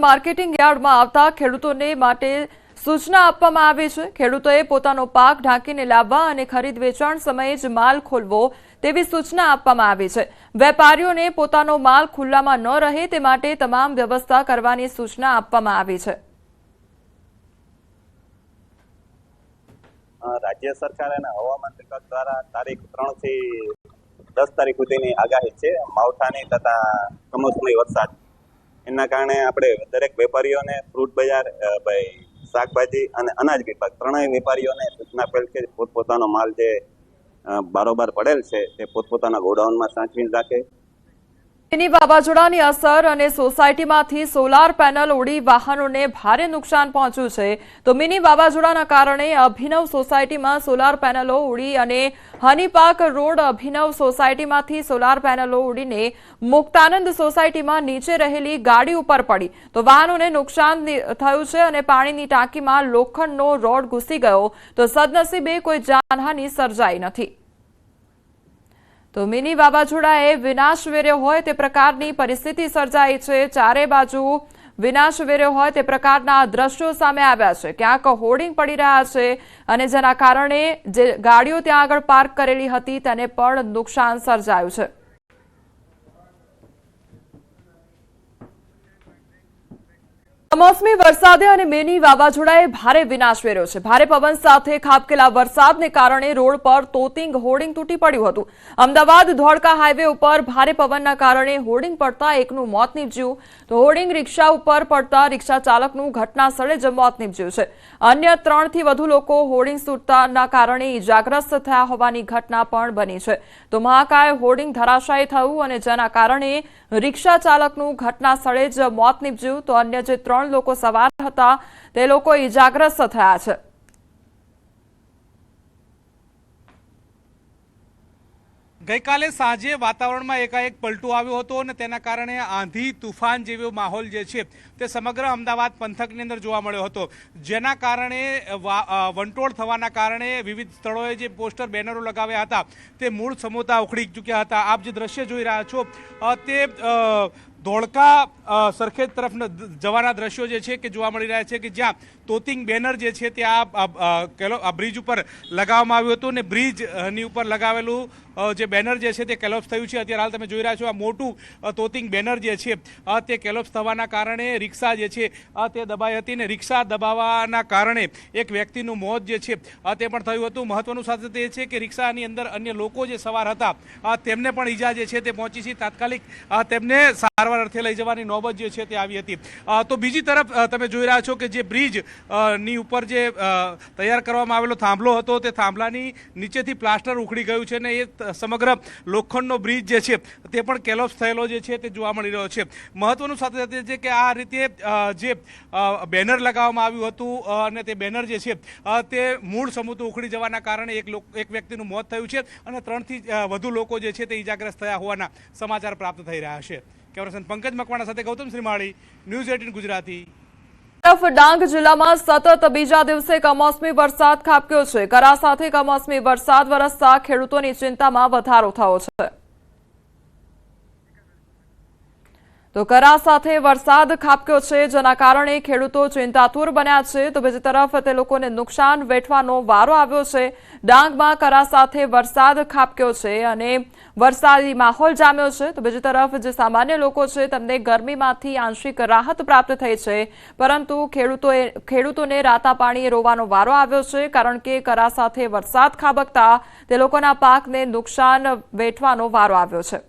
Marketing યાર્ડમાં આવતા ખેડૂતોને માટે સૂચના આપવામાં આવી છે। ખેડૂતોએ પોતાનો પાક ઢાંકીને લાવવા અને ખરીદ વેચાણ સમયે જ માલ ખોલવો તેવી સૂચના આપવામાં આવી છે। વેપારીઓને પોતાનો માલ ખુલ્લામાં ન રહે તે માટે તમામ વ્યવસ્થા કરવાની સૂચના આપવામાં આવી છે। રાજ્ય સરકાર અને હવામાન વિભાગ દ્વારા તારીખ 3 થી 10 તારીખ સુધીની આગાહી છે માવઠાની તથા કમોસમી વરસાદ। એના કારણે આપણે દરેક વેપારીઓને ફ્રૂટ બજાર શાકભાજી અને અનાજ વિભાગ ત્રણેય વેપારીઓને સૂચના આપેલ કે પોતપોતાનો માલ જે બારોબાર પડેલ છે તે પોતપોતાના ગોડાઉનમાં સાચવીને રાખે। મિની વાવાઝોડાની અસર અને સોસાયટીમાંથી સોલાર પેનલ ઉડી વાહનોને ભારે નુકસાન પહોંચ્યું છે। તો મિની વાવાઝોડાના કારણે અભિનવ સોસાયટીમાં સોલાર પેનલો ઉડી અને હનીપાક રોડ અભિનવ સોસાયટીમાંથી સોલાર પેનલો ઉડીને મુક્તાનંદ સોસાયટીમાં નીચે રહેલી ગાડી ઉપર પડી તો વાહનોને નુકસાન થયું છે અને પાણીની ટાંકીમાં લોખંડનો રોડ ઘૂસી ગયો તો સદનસીબે કોઈ જાનહાનિ સર્જાઈ નથી। તો મિની વાવાઝોડાએ વિનાશ વેર્યો હોય તે પ્રકારની પરિસ્થિતિ સર્જાઈ છે। ચારે બાજુ વિનાશ વેર્યો હોય તે પ્રકારના દ્રશ્યો સામે આવ્યા છે। ક્યાંક હોર્ડિંગ પડી રહ્યા છે અને જેના કારણે જે ગાડીઓ ત્યાં આગળ પાર્ક કરેલી હતી તેને પણ નુકસાન સર્જાયું છે। કમોસમી વરસાદે અને મિની વાવાઝોડાએ ભારે વિનાશ વેર્યો છે। ભારે પવન સાથે ખાબકેલા વરસાદને કારણે રોડ પર તોતિંગ હોર્ડિંગ તૂટી પડ્યું હતું। અમદાવાદ ધોળકા હાઈવે ઉપર ભારે પવનના કારણે હોર્ડિંગ પડતા એકનું મોત નીપજ્યું તો હોર્ડિંગ રિક્ષા ઉપર પડતા રિક્ષા ચાલકનું ઘટના સ્થળે જ મોત નીપજ્યું છે। અન્ય 3 થી વધુ લોકો હોર્ડિંગ તૂટવાના કારણે ઇજાગ્રસ્ત થયા હોવાની ઘટના પણ બની છે। તો મહાકાય હોર્ડિંગ ધરાશાયી થયું અને જેના કારણે રિક્ષા ચાલકનું ઘટના સ્થળે જ મોત નીપજ્યું તો અન્ય જે 3 લોકો સવાર હતા તે લોકો ઇજાગ્રસ્ત થયા છે। ગઈકાલે સાંજે વાતાવરણમાં એકાએક પલટો આવ્યો હતો અને તેના કારણે આંધી તુફાન જેવો માહોલ જે છે તે સમગ્ર અમદાવાદ પંથકની અંદર જોવા મળ્યો હતો, જેના કારણે વંટોળ થવાના કારણે વિવિધ સ્થળોએ જે પોસ્ટર બેનરો લગાવ્યા હતા તે મૂળ સમૂતા ઉખડી ચૂક્યા હતા। આપ જે દ્રશ્ય જોઈ રહ્યા છો તે ધોળકા સરખેજ તરફ જવાના દ્રશ્યો જે છે કે જોવા મળી રહ્યા છે કે જ્યાં તોતિંગ બેનર જે છે તે આ બ્રિજ ઉપર લગાવવામાં આવ્યું હતું અને બ્રિજની ઉપર લગાવેલું જે બેનર જે છે તે કેલોપ્સ થયું છે। અત્યારે હાલ તમે જોઈ રહ્યા છો આ મોટું તોતિંગ બેનર જે છે તે કેલોપ્સ થવાના કારણે રિક્ષા જે છે તે દબાઈ હતી અને રિક્ષા દબાવવાના કારણે એક વ્યક્તિનું મોત જે છે તે પણ થયું હતું। મહત્વનું સાથે તે છે કે રિક્ષાની અંદર અન્ય લોકો જે સવાર હતા તેમને પણ ઈજા જે છે તે પહોંચી છે। તાત્કાલિક તેમને સારવાર અર્થે લઈ જવાની નોબત જે છે તે આવી હતી। તો બીજી તરફ તમે જોઈ રહ્યા છો કે જે બ્રિજ ની ઉપર જે તૈયાર કરવામાં આવેલો થાંભલો હતો તે થાંભલાની નીચેથી પ્લાસ્ટર ઉખડી ગયું છે અને એ સમગ્ર લોખંડનો બ્રિજ જે છે તે પણ કેલોપ્સ થયેલો જે છે તે જોવા મળી રહ્યો છે। મહત્વનું સાથે સાથે છે કે આ રીતે જે બેનર લગાવવામાં આવ્યું હતું અને તે બેનર જે છે તે મૂળ સમૂતું ઉખડી જવાના કારણે એક વ્યક્તિનું મોત થયું છે અને 3 થી વધુ લોકો જે છે તે ઇજાગ્રસ્ત થયા હોવાના સમાચાર પ્રાપ્ત થઈ રહ્યા છે। કેમેરામેન પંકજ મકવાણા સાથે ગૌતમ શ્રીમાળી, ન્યૂઝ 18 ગુજરાતી। ડાંગ જિલ્લામાં સતત બીજા દિવસે કમોસમી વરસાદ ખાબક્યો છે। કરા સાથે કમોસમી વરસાદ વરસતા ખેડૂતોની ચિંતામાં વધારો થયો છે। તો કરા સાથે વરસાદ ખાબક્યો છે જેના કારણે ખેડૂતો ચિંતાતુર બન્યા છે તો બીજી તરફ તે લોકોને નુકસાન વેઠવાનો વારો આવ્યો છે। ડાંગમાં કરા સાથે વરસાદ ખાબક્યો છે અને વરસાદી માહોલ જામ્યો છે તો બીજી તરફ જે સામાન્ય લોકો છે તેમને ગરમીમાંથી આંશિક રાહત પ્રાપ્ત થઈ છે પરંતુ ખેડૂતોને રાતા પાણીએ રોવાનો વારો આવ્યો છે કારણ કે કરા સાથે વરસાદ ખાબકતા તે લોકોના પાકને નુકસાન વેઠવાનો વારો આવ્યો છે।